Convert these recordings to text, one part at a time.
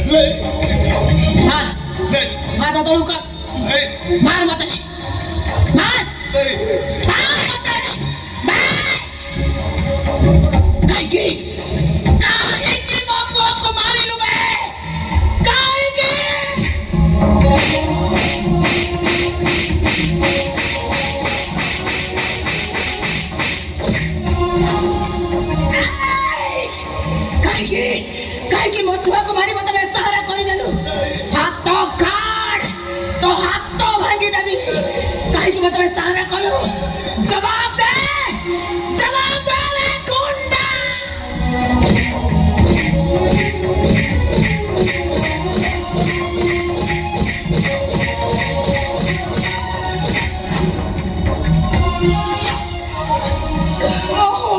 मार माता तोड़ू का मार माता मार मार माता काय की बापू को मारी लू बे काय की काय की मछुआ को मारी मत सहारा कर देलु हाथ तो काट तो हाथ तो भांगी देबी काय की मत सहारा कलु जवाब दे रे गुंडा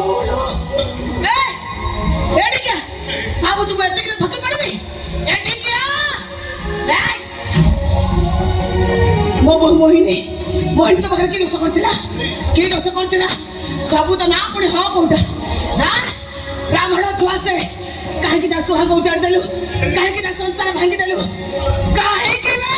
बोलो एडी क्या बाबू तुम एते के थके पड़बी एडी क्या मो बहु मोहिनी तो बखरे की दोष करतिला सब तो ना पड़ी हाँ कोटा ना ब्राह्मण छुआ से काहे की ना सुहाग उजाड़ देलु काहे की ना संसार भांगी देलु काहे की बे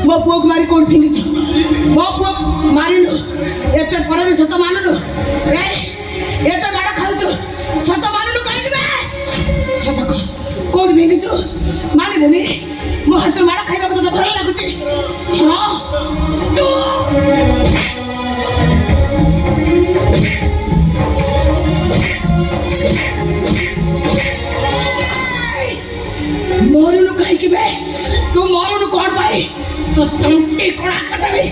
मो पुओ मारी कौन फिंगी मो पुओ मारी नु एते पर भी सत मानु एते माड़ खाऊ सत मानु कहीं बे सत कौन फिंगी मानी बुनी मो हाथ माड़ खाइबा तो भल लागुची हां तो मोरू कहीं की बे तू मोरू कौन पाई तो तुम टिकड़ा कर देबी